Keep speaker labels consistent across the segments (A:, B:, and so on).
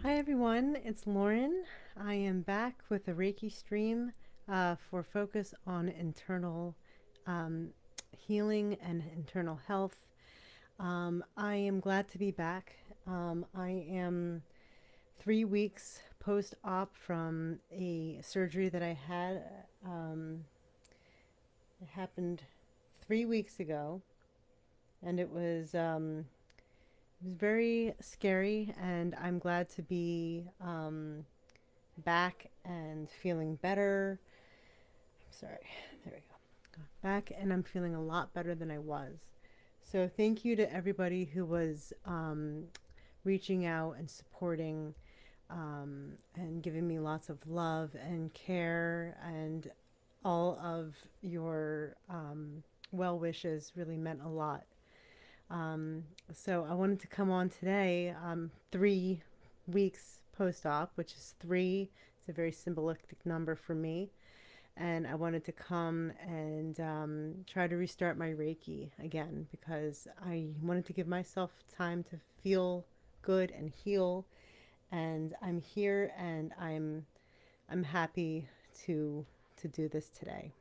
A: Hi everyone, it's Lauren. I am back with a Reiki stream for focus on internal um, healing and internal health. I am glad to be back. I am 3 weeks post op from a surgery that I had. Um, it happened 3 weeks ago, and it was very scary. And I'm glad to be back and feeling better. I'm sorry, there we go. Back and I'm feeling a lot better than I was. So thank you to everybody who was reaching out and supporting and giving me lots of love and care, and all of your well wishes really meant a lot. Um, so I wanted to come on today, 3 weeks post op, which is three. It's a very symbolic number for me. And I wanted to come and try to restart my Reiki again because I wanted to give myself time to feel good and heal. And I'm here, and I'm happy to do this today.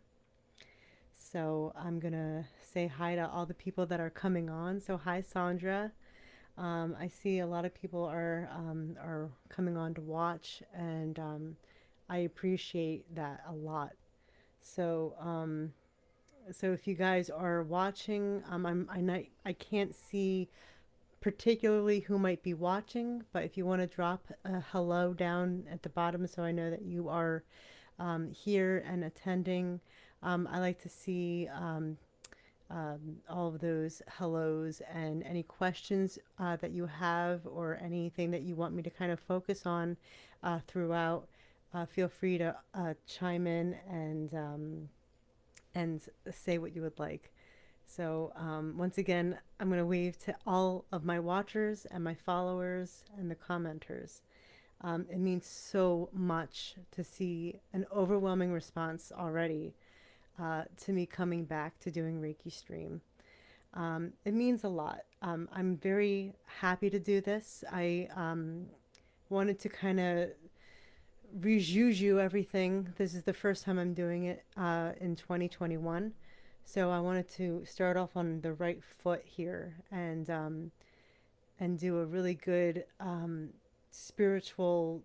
A: So I'm gonna say hi to all the people that are coming on. So hi, Sandra. I see a lot of people are coming on to watch, and I appreciate that a lot. So so if you guys are watching, I can't see particularly who might be watching, but if you want to drop a hello down at the bottom so I know that you are here and attending, I like to see all of those hellos, and any questions that you have, or anything that you want me to kind of focus on throughout. Feel free to chime in and say what you would like. So, once again, I'm going to wave to all of my watchers and my followers and the commenters. It means so much to see an overwhelming response already to me coming back to doing Reiki stream. It means a lot. I'm very happy to do this. I wanted to kind of rejuju everything. This is the first time I'm doing it in 2021. So I wanted to start off on the right foot here, and do a really good spiritual,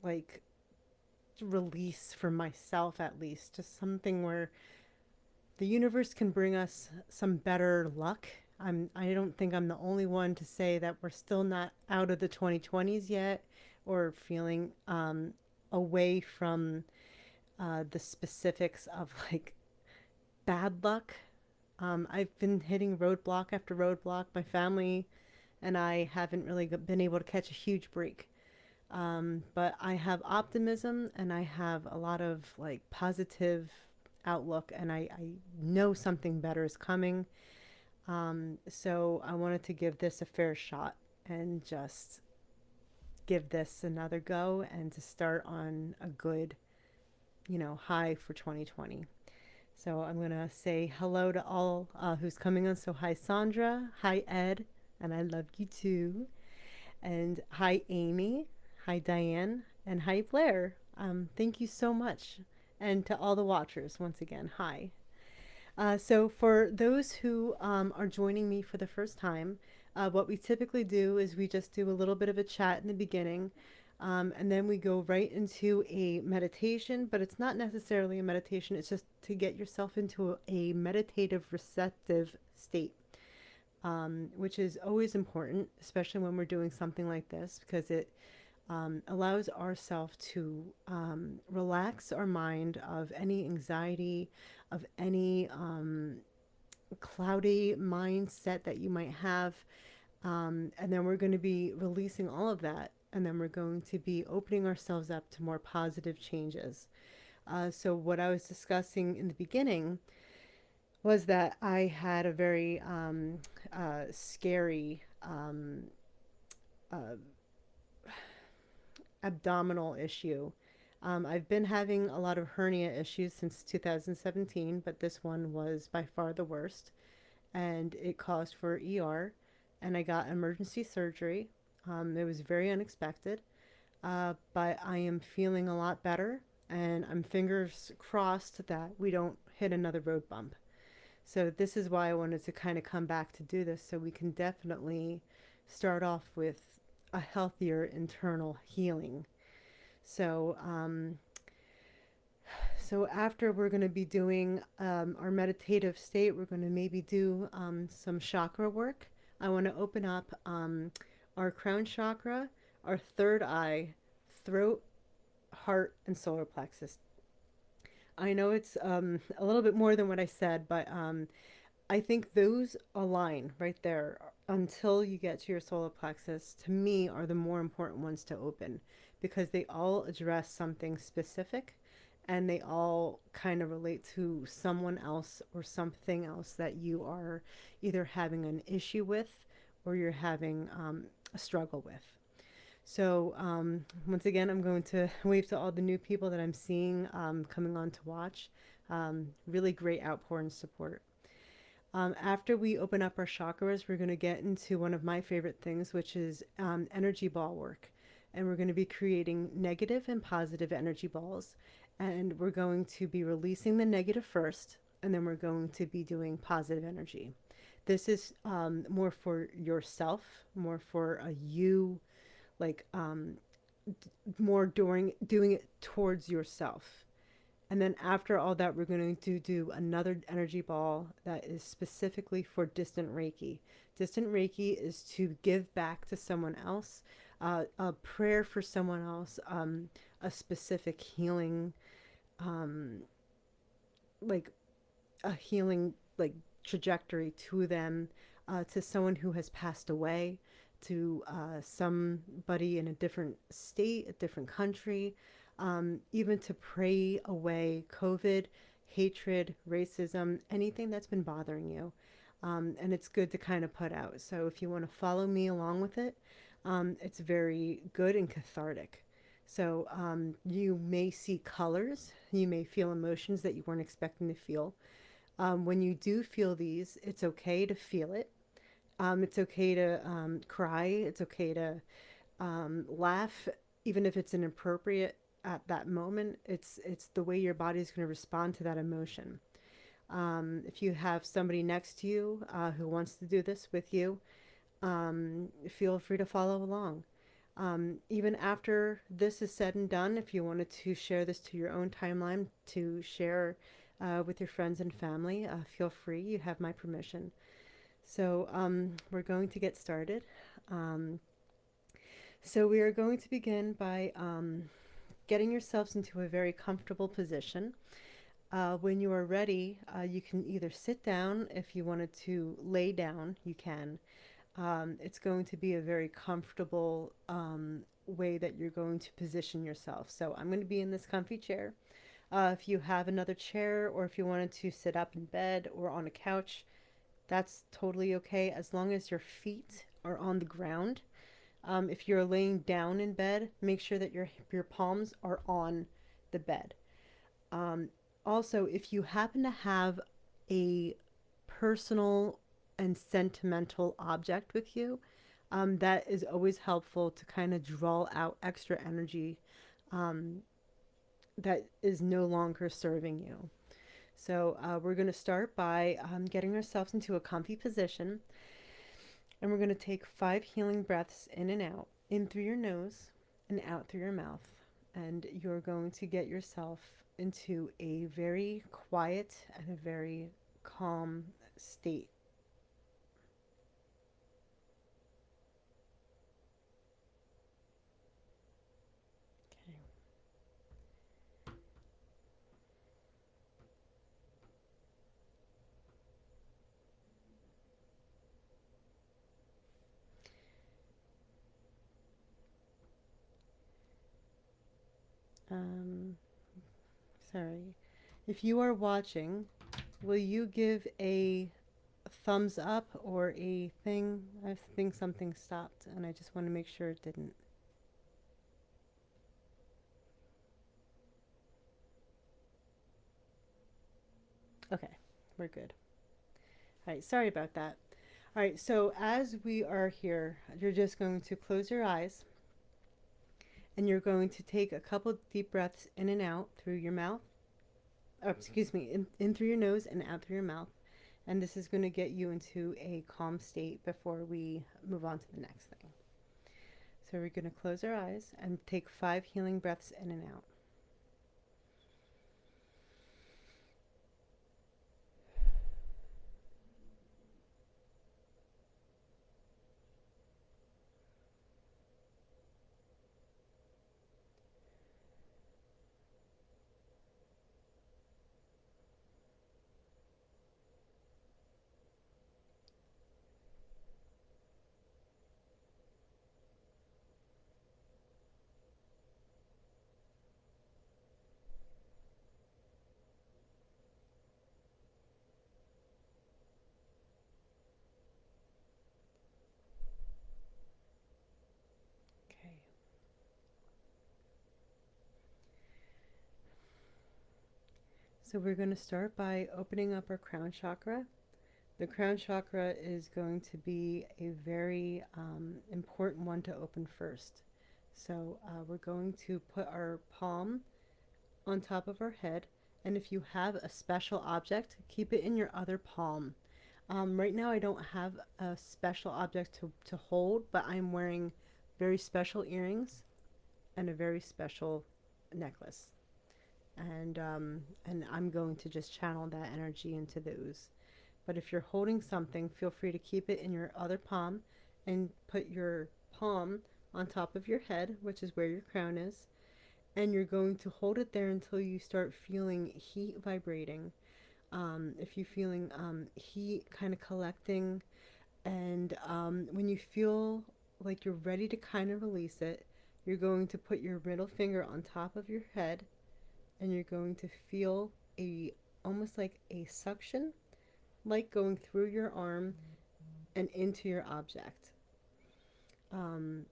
A: like, release for myself, at least. Just something where the universe can bring us some better luck. I don't think I'm the only one to say that we're still not out of the 2020s yet, or feeling away from the specifics of like bad luck. I've been hitting roadblock after roadblock. My family and I haven't really been able to catch a huge break. But I have optimism, and I have a lot of like positive outlook, and I know something better is coming. So I wanted to give this a fair shot and just give this another go, and to start on a good, high for 2020. So I'm going to say hello to all who's coming on. So hi, Sandra. Hi, Ed. And I love you too. And hi, Amy. Hi, Diane. And hi, Blair. Thank you so much. And to all the watchers, once again, hi. So for those who are joining me for the first time, what we typically do is we just do a little bit of a chat in the beginning, and then we go right into a meditation, but it's not necessarily a meditation. It's just to get yourself into a meditative, receptive state, which is always important, especially when we're doing something like this, because it allows ourselves to relax our mind of any anxiety, of any cloudy mindset that you might have. And then we're going to be releasing all of that. And then we're going to be opening ourselves up to more positive changes. So, what I was discussing in the beginning was that I had a very scary uh, abdominal issue. I've been having a lot of hernia issues since 2017, but this one was by far the worst, and it caused for ER, and I got emergency surgery. It was very unexpected. but I am feeling a lot better, and I'm fingers crossed that we don't hit another road bump. So this is why I wanted to kind of come back to do this, so we can definitely start off with a healthier internal healing. So, so after we're going to be doing our meditative state, we're going to maybe do some chakra work. I want to open up our crown chakra, our third eye, throat, heart, and solar plexus. I know it's a little bit more than what I said, but I think those align right there until you get to your solar plexus, to me, are the more important ones to open because they all address something specific and they all kind of relate to someone else or something else that you are either having an issue with or you're having a struggle with. So, once again, I'm going to wave to all the new people that I'm seeing coming on to watch. Really great outpour and support. After we open up our chakras, we're going to get into one of my favorite things, which is energy ball work. And we're going to be creating negative and positive energy balls. And we're going to be releasing the negative first, and then we're going to be doing positive energy. This is more for yourself, more for a you, like more doing it towards yourself. And then after all that, we're going to do another energy ball that is specifically for distant Reiki. Distant Reiki is to give back to someone else, a prayer for someone else, a specific healing, um, like a healing like trajectory to them, to someone who has passed away, to somebody in a different state, a different country, even to pray away COVID, hatred, racism, anything that's been bothering you. And it's good to kind of put out. So if you want to follow me along with it, it's very good and cathartic. So you may see colors, you may feel emotions that you weren't expecting to feel. When you do feel these, it's okay to feel it. It's okay to cry. It's okay to laugh, even if it's inappropriate at that moment. It's the way your body's going to respond to that emotion. If you have somebody next to you who wants to do this with you, feel free to follow along. Even after this is said and done, if you wanted to share this to your own timeline, to share with your friends and family, feel free. You have my permission. So we're going to get started. Um, so we are going to begin by getting yourselves into a very comfortable position. When you are ready, you can either sit down. If you wanted to lay down, you can. It's going to be a very comfortable way that you're going to position yourself. So I'm going to be in this comfy chair. If you have another chair or if you wanted to sit up in bed or on a couch, that's totally okay as long as your feet are on the ground. If you're laying down in bed, make sure that your palms are on the bed. Um, Also, if you happen to have a personal and sentimental object with you, that is always helpful to kind of draw out extra energy um, that is no longer serving you. So we're going to start by getting ourselves into a comfy position. And we're going to take 5 healing breaths in and out, in through your nose and out through your mouth. And you're going to get yourself into a very quiet and a very calm state. Okay. Um, Sorry. If you are watching, will you give a thumbs up or a thing? I think something stopped and I just want to make sure it didn't. Okay, we're good. All right, sorry about that. All right, so as we are here, you're just going to close your eyes And you're going to take a couple deep breaths in and out through your mouth. Oh, excuse me, in through your nose and out through your mouth. And this is going to get you into a calm state before we move on to the next thing. So we're going to close our eyes and take 5 healing breaths in and out. Okay. So we're going to start by opening up our crown chakra. The crown chakra is going to be a very important one to open first. So we're going to put our palm on top of our head, and if you have a special object, keep it in your other palm. Right now, I don't have a special object to hold, but I'm wearing very special earrings and a very special necklace. And I'm going to just channel that energy into those. But if you're holding something, feel free to keep it in your other palm and put your palm on top of your head, which is where your crown is. And you're going to hold it there until you start feeling heat vibrating. If you're feeling heat kind of collecting, and when you feel like you're ready to kind of release it, you're going to put your middle finger on top of your head, and you're going to feel a almost like a suction, like going through your arm and into your object. Um,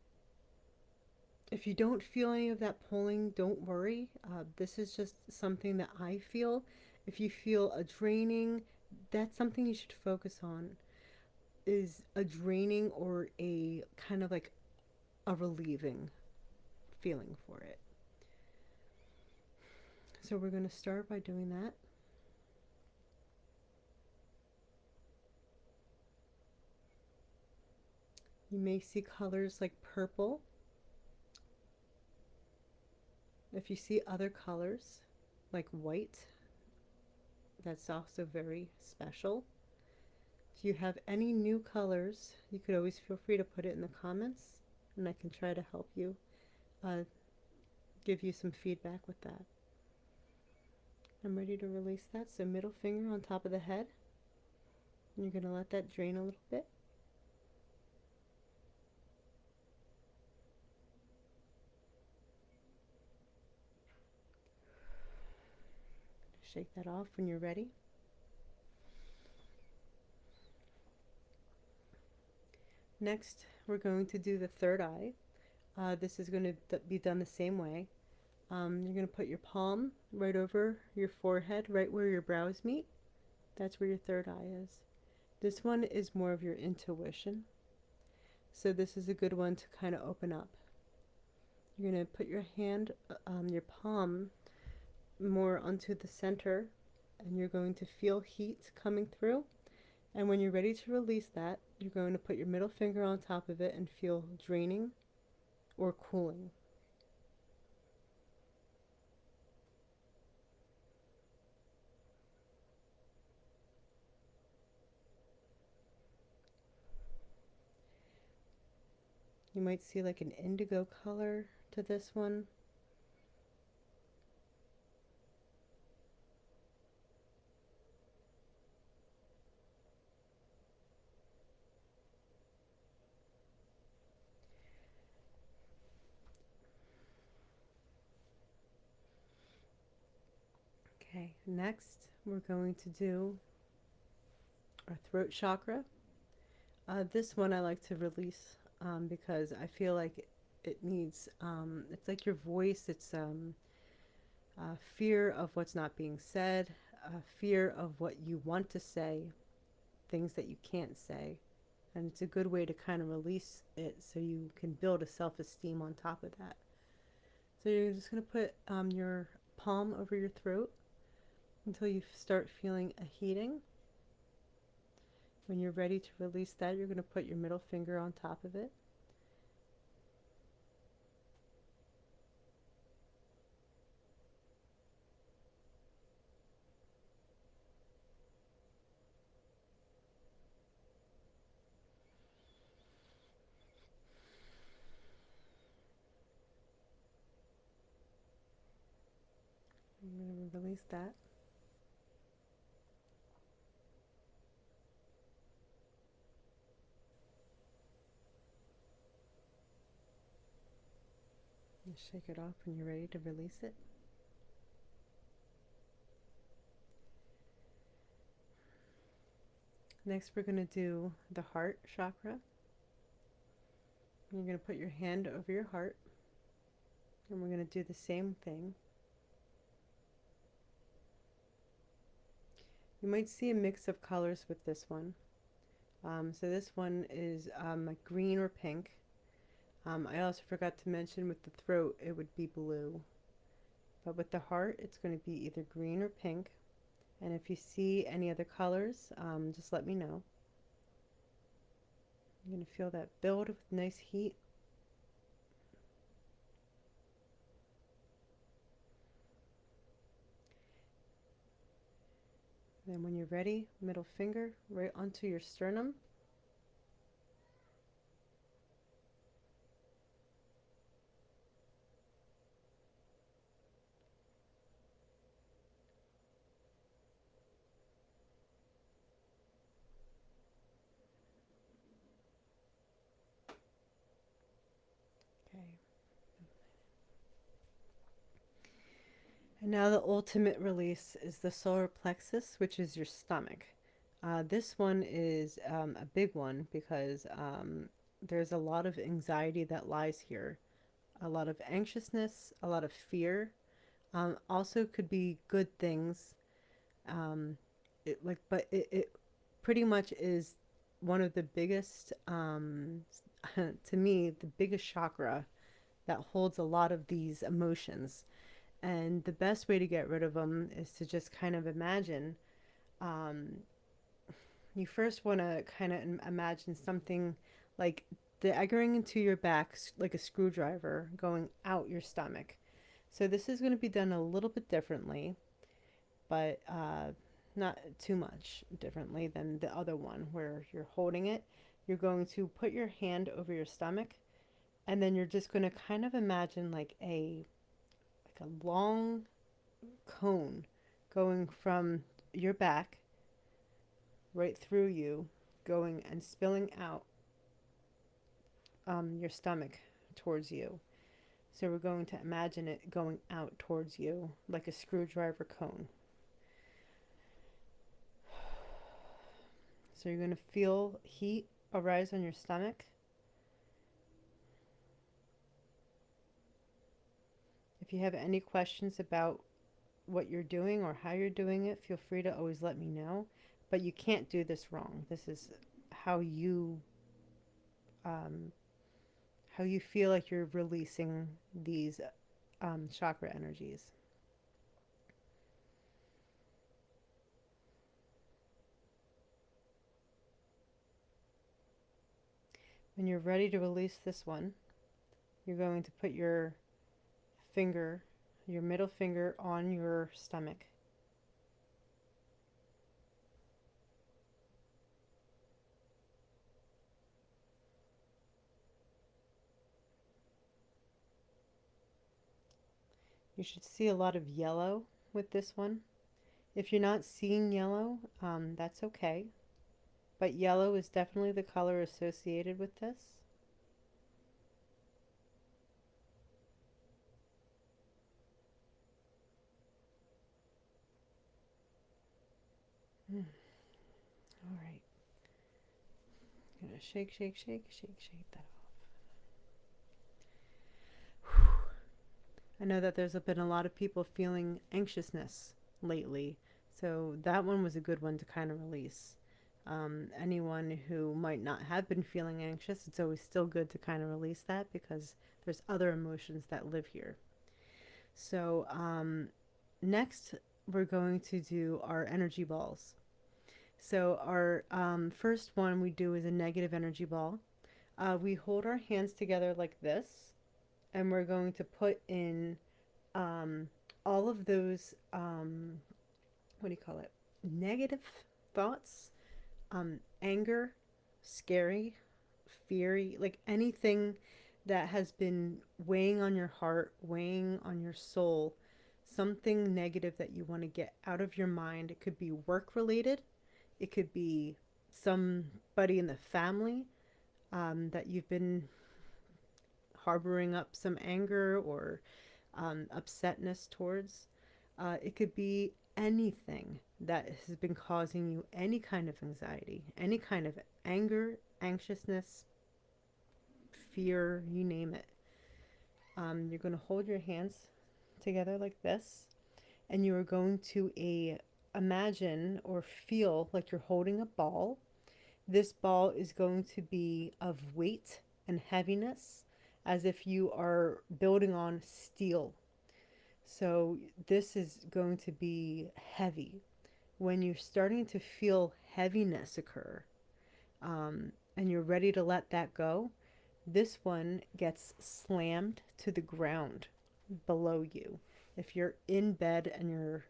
A: if you don't feel any of that pulling, don't worry. This is just something that I feel. If you feel a draining, that's something you should focus on. Is a draining or a kind of like a relieving feeling for it. So we're going to start by doing that. You may see colors like purple. If you see other colors like white, that's also very special. If you have any new colors, you could always feel free to put it in the comments, and I can try to help you, uh, give you some feedback with that. I'm ready to release that. So middle finger on top of the head. And you're going to let that drain a little bit. Shake that off when you're ready. Next, we're going to do the third eye. This is going to be done the same way. You're going to put your palm right over your forehead, right where your brows meet. That's where your third eye is. This one is more of your intuition. So this is a good one to kind of open up. You're going to put your hand, your palm, more onto the center, and you're going to feel heat coming through. And when you're ready to release that, you're going to put your middle finger on top of it and feel draining or cooling. You might see like an indigo color to this one. Okay, next we're going to do our throat chakra. This one I like to release because I feel like it needs, it's like your voice, it's fear of what's not being said, fear of what you want to say, things that you can't say. And it's a good way to kind of release it so you can build a self esteem on top of that. So you're just going to put your palm over your throat until you start feeling a heating. When you're ready to release that, you're going to put your middle finger on top of it. I'm going to release that. And shake it off when you're ready to release it. Next, we're going to do the heart chakra. You're going to put your hand over your heart, and we're going to do the same thing. You might see a mix of colors with this one. So this one is like green or pink. I also forgot to mention with the throat, it would be blue. But with the heart, it's going to be either green or pink. And if you see any other colors, just let me know. You're going to feel that build with nice heat. Then when you're ready, middle finger right onto your sternum. Okay. And now the ultimate release is the solar plexus, which is your stomach. This one is a big one because there's a lot of anxiety that lies here, a lot of anxiousness, a lot of fear. Also, could be good things. Um, it pretty much is one of the biggest, to me, the biggest chakra that holds a lot of these emotions. And the best way to get rid of them is to just kind of imagine. Um, you first want to kind of imagine something like daggering into your back, like a screwdriver, going out your stomach. So this is going to be done a little bit differently, but not too much differently than the other one where you're holding it. You're going to put your hand over your stomach, and then you're just going to kind of imagine like a long cone going from your back right through you, going and spilling out your stomach towards you. So we're going to imagine it going out towards you like a screwdriver cone. So you're going to feel heat arise on your stomach. If you have any questions about what you're doing or how you're doing it, feel free to always let me know. But you can't do this wrong. This is how you um, how you feel like you're releasing these chakra energies. When you're ready to release this one, you're going to put your finger, your middle finger, on your stomach. You should see a lot of yellow with this one. If you're not seeing yellow, that's okay. But yellow is definitely the color associated with this. All right. I'm gonna shake, shake, shake, shake, shake that off. I know that there's been a lot of people feeling anxiousness lately, so that one was a good one to kind of release. Anyone who might not have been feeling anxious, it's always still good to kind of release that because there's other emotions that live here. So, next, we're going to do our energy balls. So, our first one we do is a negative energy ball. We hold our hands together like this, and we're going to put in um, all of those, what do you call it? Negative thoughts, anger, scary, feary, like anything that has been weighing on your heart, weighing on your soul, something negative that you want to get out of your mind. It could be work related, it could be somebody in the family that you've been harboring up some anger or upsetness towards. It could be anything that has been causing you any kind of anxiety, any kind of anger, anxiousness, fear, you name it. You're going to hold your hands together like this, and you are going to imagine or feel like you're holding a ball. This ball is going to be of weight and heaviness, as if you are building on steel. So this is going to be heavy. When you're starting to feel heaviness occur, and you're ready to let that go, this one gets slammed to the ground below you. If you're in bed and you're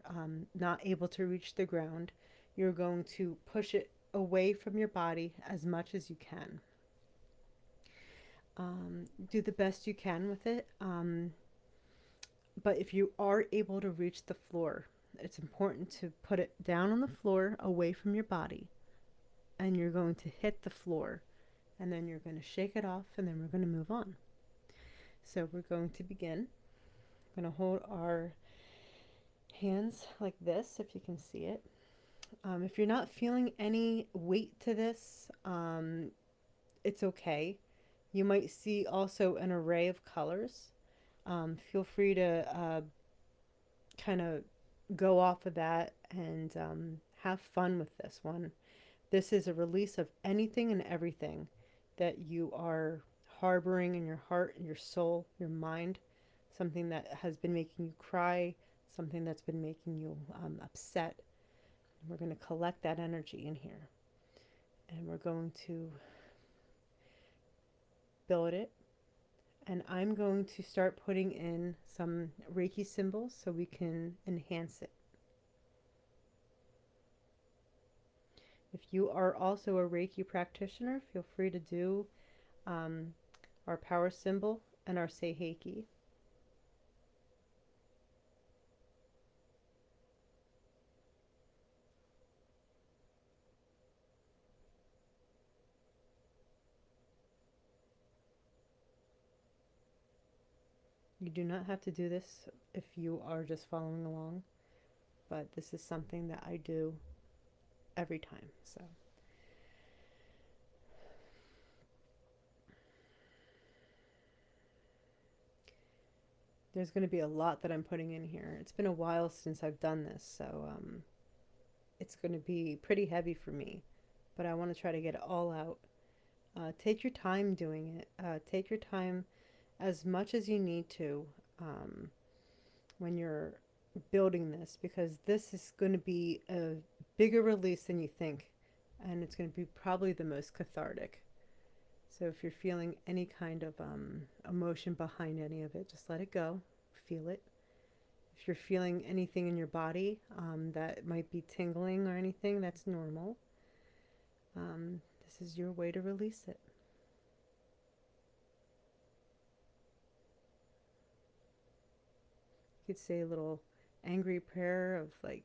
A: not able to reach the ground, you're going to push it away from your body as much as you can. Do the best you can with it. But if you are able to reach the floor, it's important to put it down on the floor away from your body. And you're going to hit the floor. And then you're going to shake it off. And then we're going to move on. So we're going to begin. I'm going to hold our hands like this, if you can see it. If you're not feeling any weight to this, it's okay. You might see also an array of colors. Feel free to kind of go off of that and have fun with this one. This is a release of anything and everything that you are harboring in your heart, in your soul, your mind, something that has been making you cry, something that's been making you upset. We're going to collect that energy in here and we're going to build it. And I'm going to start putting in some Reiki symbols so we can enhance it. If you are also a Reiki practitioner, feel free to do um, our power symbol and our Seiheki. You do not have to do this if you are just following along, but this is something that I do every time. So there's going to be a lot that I'm putting in here. It's been a while since I've done this, so it's going to be pretty heavy for me, but I want to try to get it all out. Take your time doing it. Take your time as much as you need to um, when you're building this, because this is going to be a bigger release than you think, and it's going to be probably the most cathartic. So if you're feeling any kind of emotion behind any of it, just let it go, feel it. If you're feeling anything in your body that might be tingling or anything, that's normal. This is your way to release it. You could say a little angry prayer of like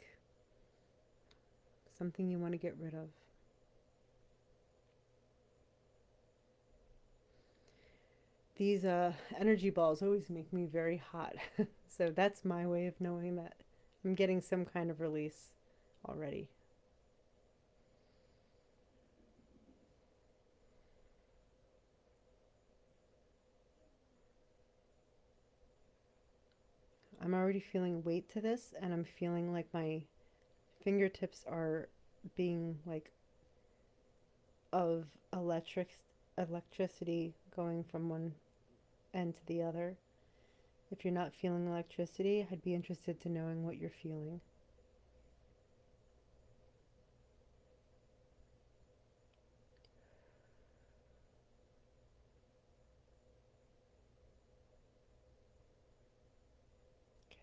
A: something you want to get rid of. These energy balls always make me very hot. So that's my way of knowing that I'm getting some kind of release already. I'm already feeling weight to this, and I'm feeling like my fingertips are being like of electricity going from one end to the other. If you're not feeling electricity, I'd be interested to knowing what you're feeling. Okay.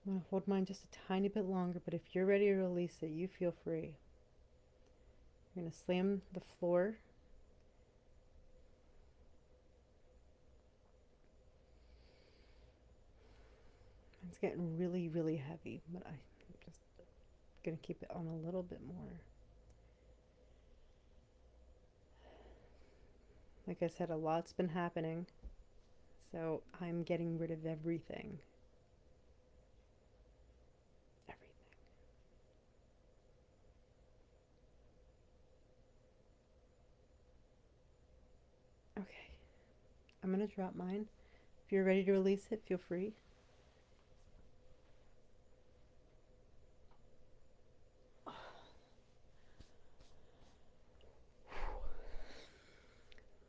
A: I'm going to hold mine just a tiny bit longer, but if you're ready to release it, you feel free. You're going to slam the floor. It's getting really, really heavy, but I'm just going to keep it on a little bit more. Like I said, a lot's been happening, so I'm getting rid of everything. Everything. Okay, I'm going to drop mine. If you're ready to release it, feel free.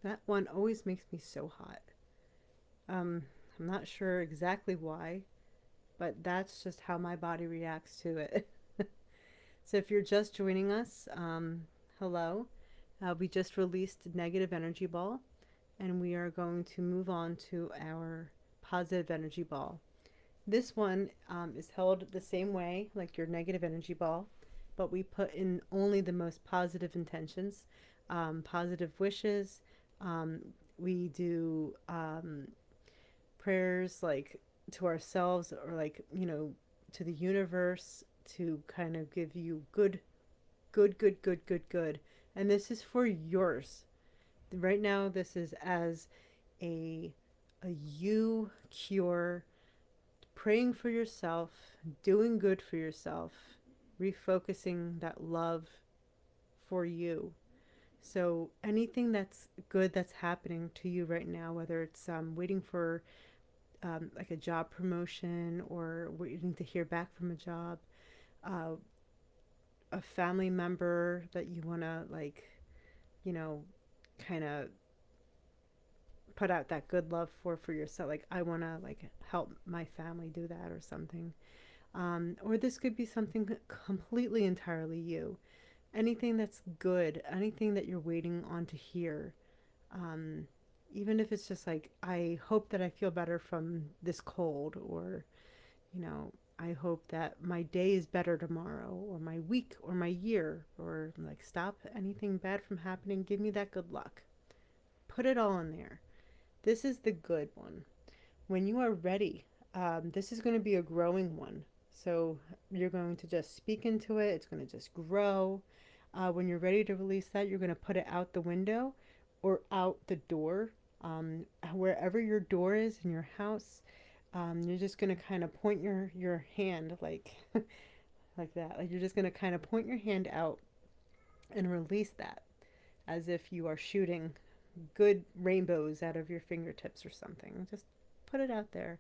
A: That one always makes me so hot. Um, I'm not sure exactly why, but that's just how my body reacts to it. So if you're just joining us, hello. We just released Negative Energy Ball, and we are going to move on to our Positive Energy Ball. This one is held the same way like your Negative Energy Ball, but we put in only the most positive intentions, positive wishes. Um, we do prayers like to ourselves or like, to the universe to kind of give you good, good, good, good, good, good. And this is for yours. Right now, this is as a, a you cure, praying for yourself, doing good for yourself, refocusing that love for you. So anything that's good that's happening to you right now, whether it's waiting for like a job promotion or waiting to hear back from a job, uh, a family member that you want to like, you know, kind of put out that good love for yourself. Like I want to like help my family do that or something. Or this could be something completely entirely you. Anything that's good, anything that you're waiting on to hear. Um, Even if it's just like, I hope that I feel better from this cold, or, I hope that my day is better tomorrow, or my week, or my year, or like, stop anything bad from happening. Give me that good luck. Put it all in there. This is the good one. When you are ready, this is going to be a growing one. So you're going to just speak into it, it's going to just grow. When you're ready to release that, you're going to put it out the window or out the door. Wherever your door is in your house, you're just going to kind of point your hand like, like that. Like you're just going to kind of point your hand out and release that as if you are shooting good rainbows out of your fingertips or something. Just put it out there.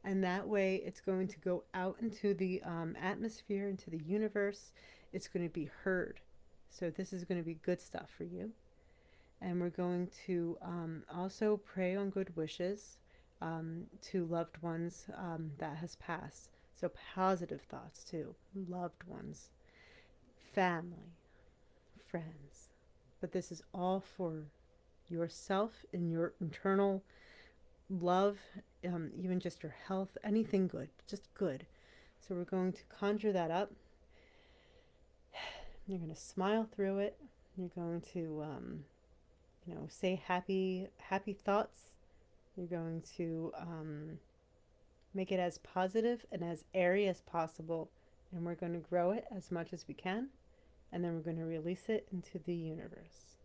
A: And that way, it's going to go out into the atmosphere, into the universe. It's going to be heard. So, this is going to be good stuff for you. And we're going to also pray on good wishes to loved ones that has passed. So, positive thoughts too. Loved ones, family, friends. But this is all for yourself and your internal love, even just your health, anything good, just good. So we're going to conjure that up. You're going to smile through it. You're going to, say happy, happy thoughts. You're going to make it as positive and as airy as possible. And we're going to grow it as much as we can. And then we're going to release it into the universe.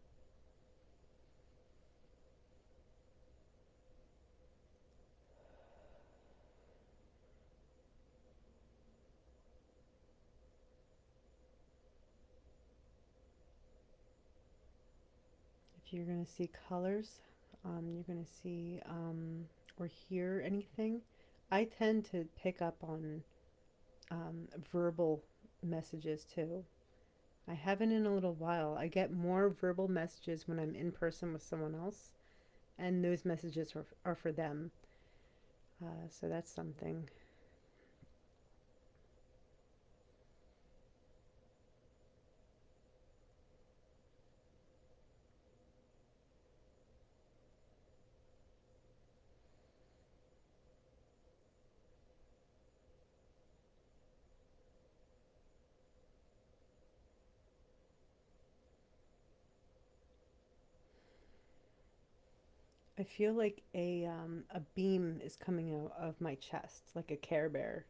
A: If you're going to see colors, you're going to see or hear anything, I tend to pick up on verbal messages too. I haven't in a little while. I get more verbal messages when I'm in person with someone else, and those messages are for them. So that's something. I feel like a beam is coming out of my chest, like a Care Bear.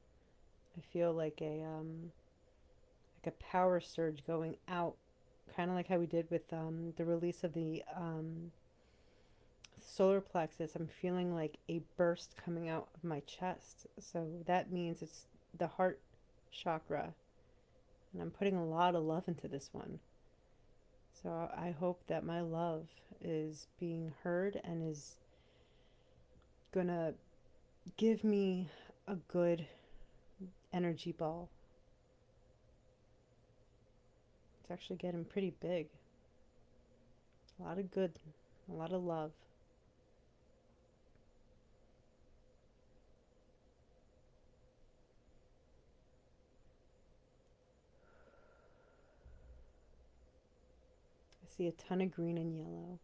A: I feel like a power surge going out, kind of like how we did with the release of the solar plexus. I'm feeling like a burst coming out of my chest. So that means it's the heart chakra. And I'm putting a lot of love into this one. So I hope that my love is being heard and is going to give me a good energy ball. It's actually getting pretty big. A lot of good, a lot of love. I see a ton of green and yellow.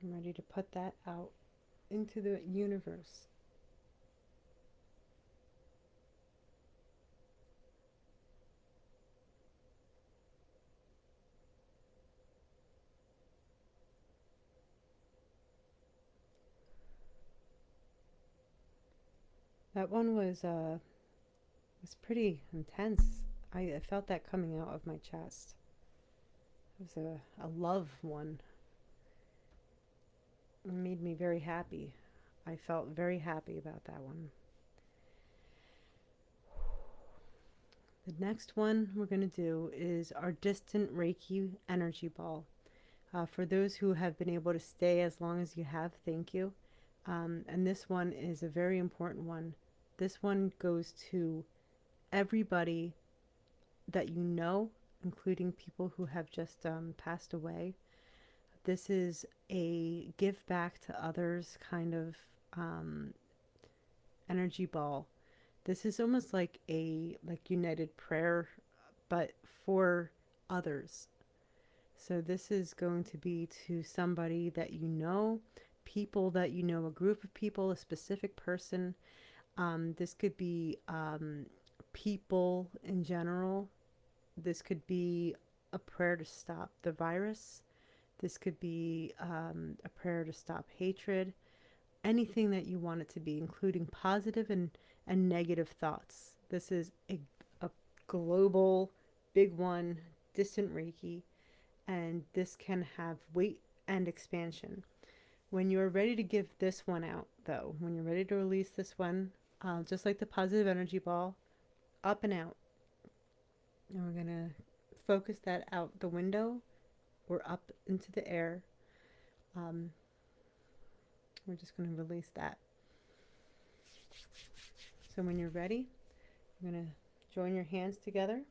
A: I'm ready to put that out into the universe. That one was pretty intense. I felt that coming out of my chest. It was a love one. It made me very happy. I felt very happy about that one. The next one we're going to do is our distant Reiki energy ball. For those who have been able to stay as long as you have, thank you. And this one is a very important one. This one goes to everybody that you know, including people who have just passed away. This is a give back to others kind of um, energy ball. This is almost like a like united prayer, but for others. So this is going to be to somebody that you know, people that you know, a group of people, a specific person. This could be people in general. This could be a prayer to stop the virus. This could be a prayer to stop hatred. Anything that you want it to be, including positive and negative thoughts. This is a global, big one, distant Reiki, and this can have weight and expansion. When you're ready to give this one out, though, when you're ready to release this one, just like the positive energy ball, up and out. And we're going to focus that out the window or up into the air. Um, we're just going to release that. So when you're ready, you're going to join your hands together.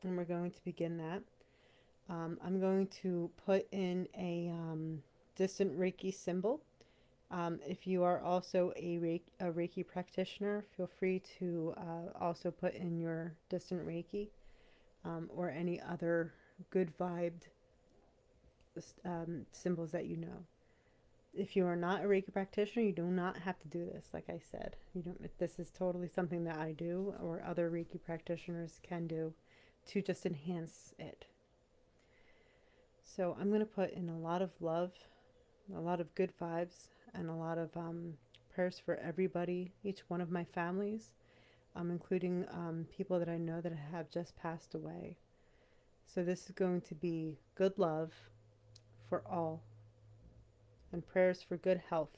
A: And we're going to begin that. I'm going to put in a distant Reiki symbol. If you are also a Reiki practitioner, feel free to also put in your distant Reiki or any other good vibed symbols that you know. If you are not a Reiki practitioner, you do not have to do this. Like I said, you don't. This is totally something that I do or other Reiki practitioners can do to just enhance it. So I'm going to put in a lot of love, a lot of good vibes, and a lot of prayers for everybody, each one of my families, including people that I know that have just passed away. So this is going to be good love for all and prayers for good health.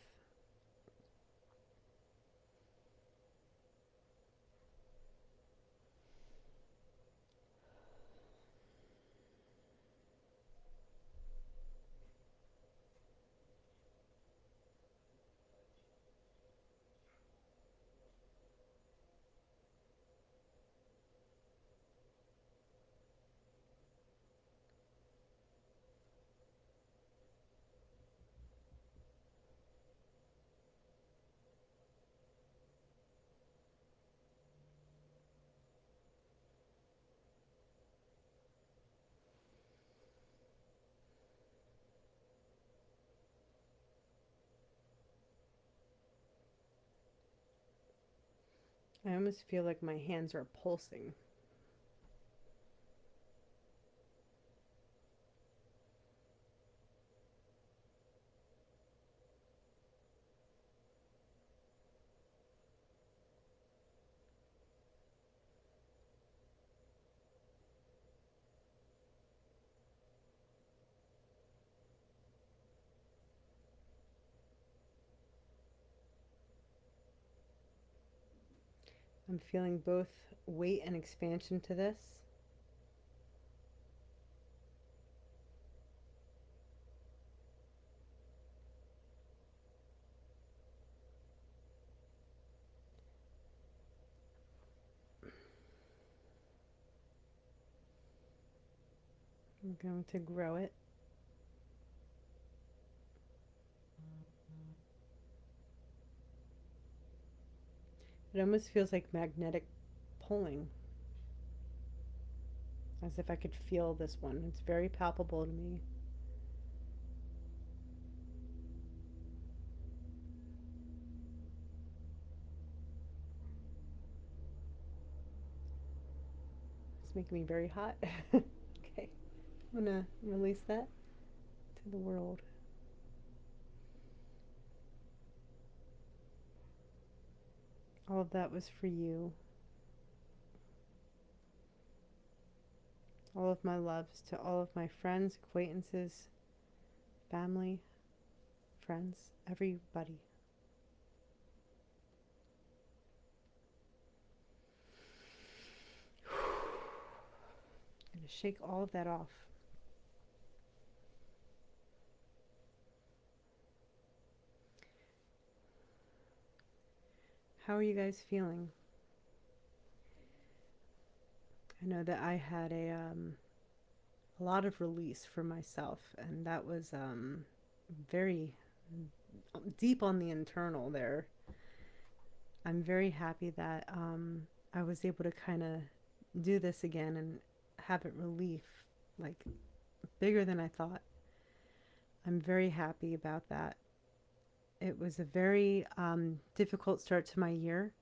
A: I almost feel like my hands are pulsing. I'm feeling both weight and expansion to this. I'm going to grow it. It almost feels like magnetic pulling, as if I could feel this one. It's very palpable to me. It's making me very hot. Okay, I'm gonna release that to the world. All of that was for you. All of my loves to all of my friends, acquaintances, family, friends, everybody. I'm gonna shake all of that off. How are you guys feeling? I know that I had a lot of release for myself, and that was very deep on the internal there. I'm very happy that I was able to kind of do this again and have it relief, like bigger than I thought. I'm very happy about that. It was a very difficult start to my year.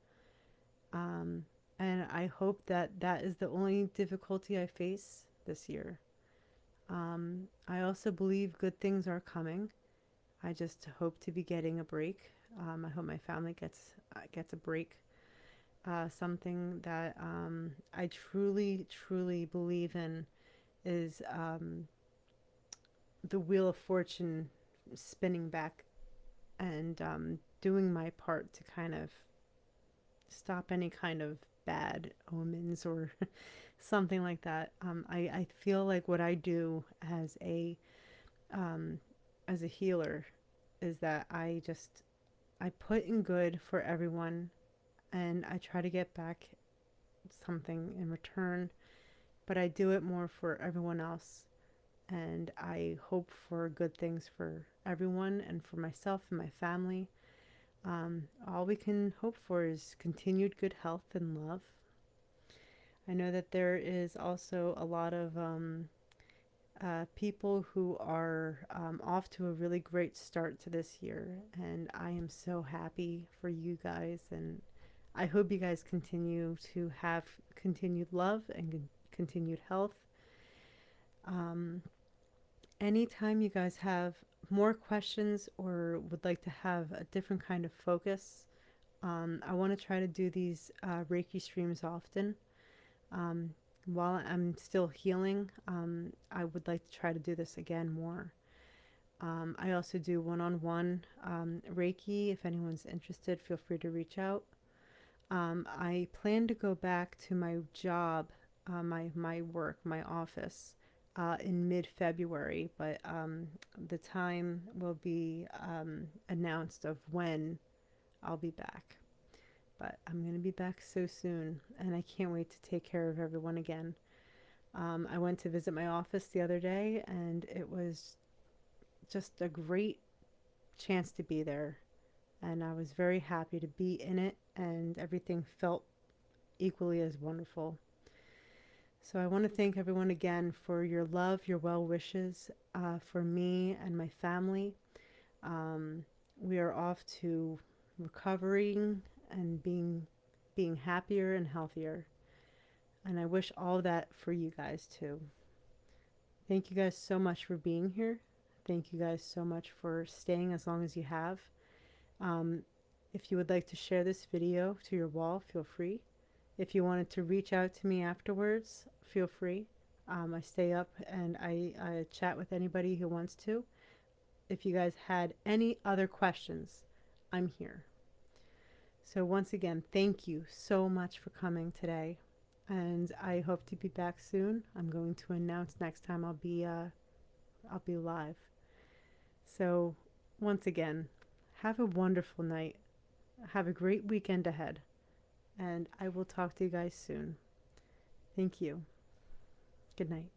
A: Um, and I hope that that is the only difficulty I face this year. I also believe good things are coming. I just hope to be getting a break. I hope my family gets a break. Something that I truly, truly believe in is the wheel of fortune spinning back and doing my part to kind of stop any kind of bad omens or something like that. I feel like what I do um, as a healer is that I put in good for everyone, and I try to get back something in return, but I do it more for everyone else, and I hope for good things for everyone and for myself and my family. All we can hope for is continued good health and love. I know that there is also a lot of people who are off to a really great start to this year, and I am so happy for you guys. And I hope you guys continue to have continued love and continued health. Um, Anytime you guys have more questions or would like to have a different kind of focus, I want to try to do these Reiki streams often. Um, while I'm still healing, I would like to try to do this again more. I also do one on one Reiki. If anyone's interested, feel free to reach out. I plan to go back to my job, my work, my office in mid February, but the time will be announced of when I'll be back. But I'm going to be back so soon, and I can't wait to take care of everyone again. I went to visit my office the other day, and it was just a great chance to be there. And I was very happy to be in it, and everything felt equally as wonderful. So I want to thank everyone again for your love, your well wishes for me and my family. We are off to recovering and being being happier and healthier. And I wish all that for you guys too. Thank you guys so much for being here. Thank you guys so much for staying as long as you have. Um, if you would like to share this video to your wall, feel free. If you wanted to reach out to me afterwards, feel free. I stay up and I chat with anybody who wants to. If you guys had any other questions, I'm here. So once again, thank you so much for coming today. And I hope to be back soon. I'm going to announce next time I'll be live. So once again, have a wonderful night. Have a great weekend ahead. And I will talk to you guys soon. Thank you. Good night.